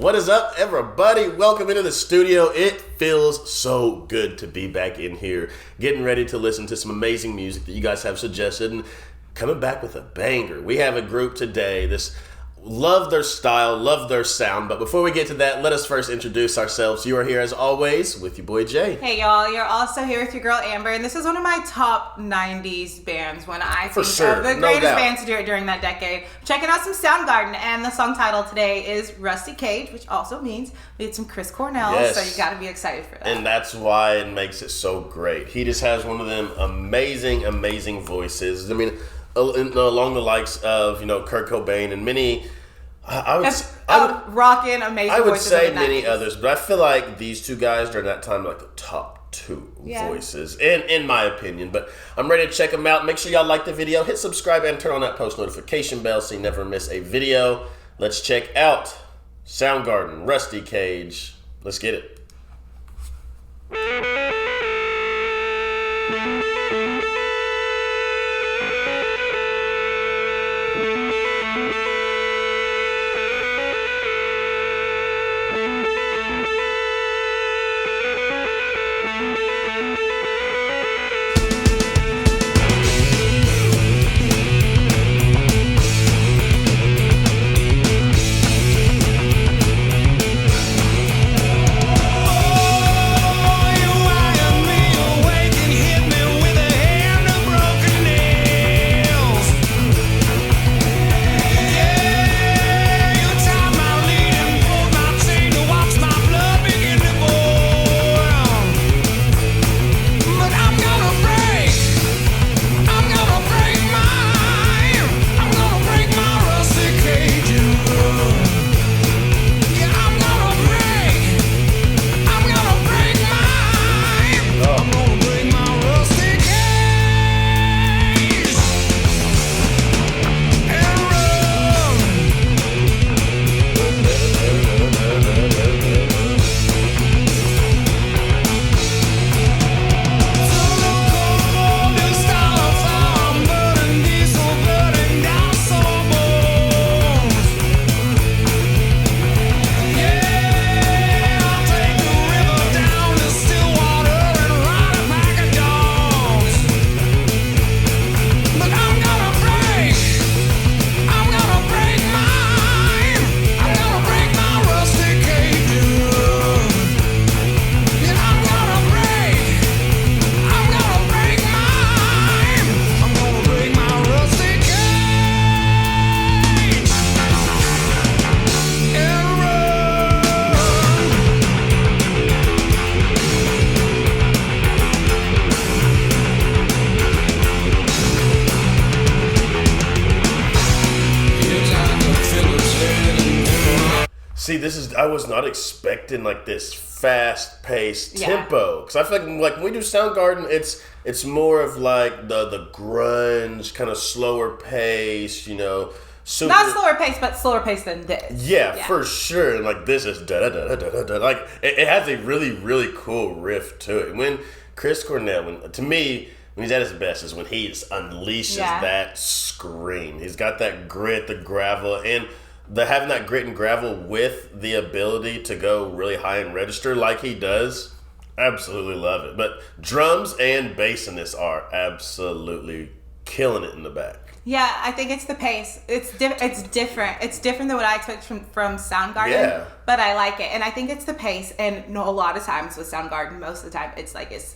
What is up, everybody? Welcome into the studio. It feels so good to be back in here, getting ready to listen to some amazing music that you guys have suggested, and coming back with a banger. We have a group today. Love their style, love their sound. But before we get to that, let us first introduce ourselves. You are here as always with your boy Jay. Hey y'all, you're also here with your girl Amber, and this is one of my top 90s bands when I think of the greatest bands to do it during that decade. Checking out some Soundgarden, and the song title today is Rusty Cage, which also means we had some Chris Cornell, so you gotta be excited for that. And that's why it makes it so great. He just has one of them amazing voices. I mean, along the likes of, Kurt Cobain and many, rockin' amazing. I would say many others, but I feel like these two guys during that time are like the top two voices, in my opinion. But I'm ready to check them out. Make sure y'all like the video, hit subscribe, and turn on that post notification bell so you never miss a video. Let's check out Soundgarden, Rusty Cage. Let's get it. See, I was not expecting like this fast-paced tempo, because I feel like when we do Soundgarden, it's more of like the grunge kind of slower pace, not slower pace, but slower pace than this. Yeah, for sure. And like this is da da da da da. Like it has a really really cool riff to it. When Chris Cornell, to me, when he's at his best is when he unleashes that scream. He's got that grit, the gravel, and having that grit and gravel with the ability to go really high and register like he does, absolutely love it. But drums and bass in this are absolutely killing it in the back. Yeah, I think it's the pace. It's different. It's different than what I expect from Soundgarden, but I like it. And I think it's the pace. And a lot of times with Soundgarden, most of the time, it's like it's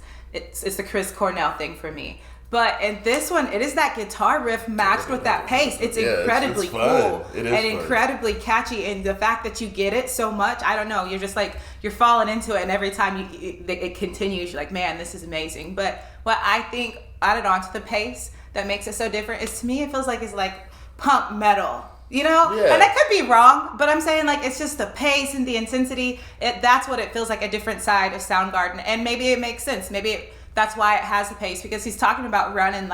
the Chris Cornell thing for me. But in this one, it is that guitar riff matched with that pace. It's incredibly cool and incredibly catchy. And the fact that you get it so much, I don't know, you're just like, you're falling into it. And every time it continues, you're like, man, this is amazing. But what I think added on to the pace that makes it so different is, to me, it feels like it's like pump metal. And I could be wrong, but I'm saying like it's just the pace and the intensity. That's what it feels like, a different side of Soundgarden. And maybe it makes sense. That's why it has the pace, because he's talking about running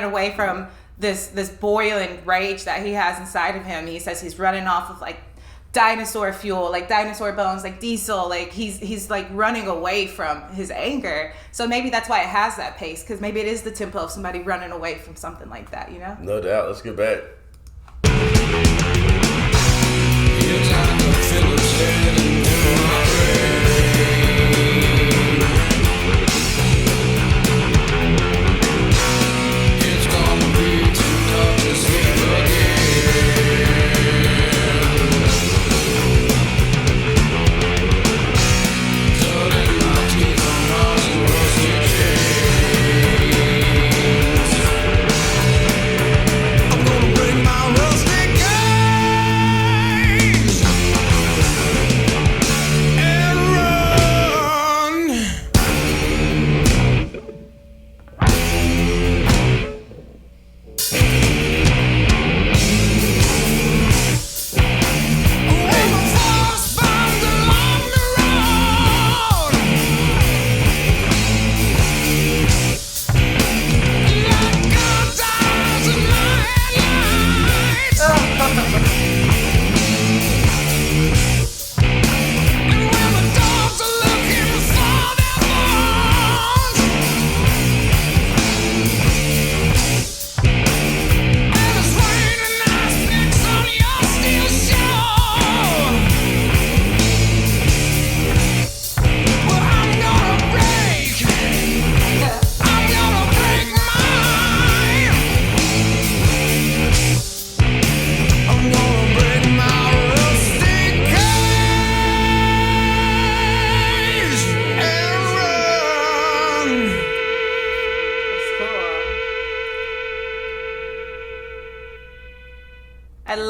away from this boiling rage that he has inside of him. He says he's running off of like dinosaur fuel, like dinosaur bones, like diesel, like he's like running away from his anger. So maybe that's why it has that pace, because maybe it is the tempo of somebody running away from something like that, No doubt. Let's get back.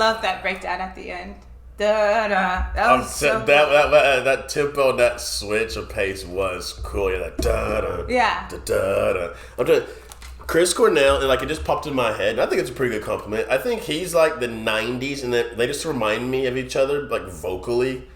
love that breakdown at the end. Da, da. That was so cool. that tempo and that switch of pace was cool. Yeah, that da da. Yeah. Da da da. Chris Cornell, and like it just popped in my head, and I think it's a pretty good compliment. I think he's like the 90s, and they just remind me of each other, like vocally.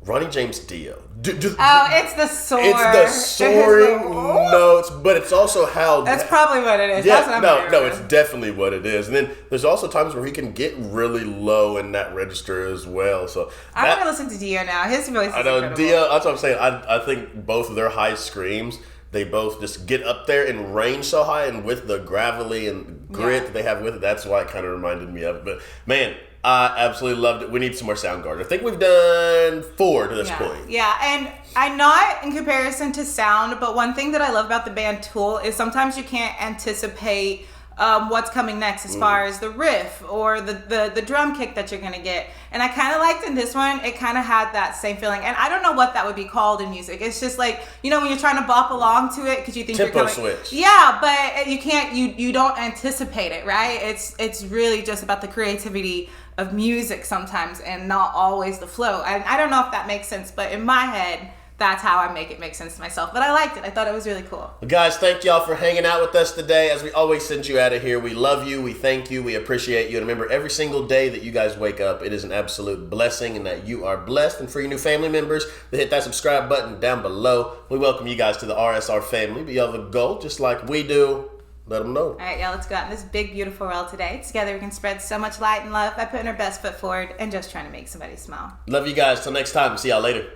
Ronnie James Dio. It's the soar. It's the soaring notes, but it's also how... That's probably what it is. Yeah, That's no, it's definitely what it is. And then there's also times where he can get really low in that register as well. So I want to listen to Dio now. His voice is incredible. Dio, that's what I'm saying. I think both of their high screams, they both just get up there and range so high, and with the gravelly and grit that they have with it, that's why it kind of reminded me of it. But man, I absolutely loved it. We need some more Soundgarden. I think we've done 4 to this point. Yeah, and I'm not in comparison to sound, but one thing that I love about the band Tool is sometimes you can't anticipate what's coming next as far as the riff or the drum kick that you're going to get. And I kind of liked in this one, it kind of had that same feeling. And I don't know what that would be called in music. It's just like, you know, when you're trying to bop along to it because you think tempo you're coming. Switch. Yeah, but you can't, you don't anticipate it, right? It's really just about the creativity of music sometimes and not always the flow. And I don't know if that makes sense, but in my head, that's how I make it make sense to myself. But I liked it. I thought it was really cool. Well, guys, thank y'all for hanging out with us today. As we always send you out of here, we love you, we thank you, we appreciate you. And remember, every single day that you guys wake up, it is an absolute blessing and that you are blessed. And for your new family members, hit that subscribe button down below. We welcome you guys to the RSR family. But you have a goal, just like we do. Let them know. All right, y'all, let's go out in this big, beautiful world today. Together we can spread so much light and love by putting our best foot forward and just trying to make somebody smile. Love you guys. Till next time. See y'all later.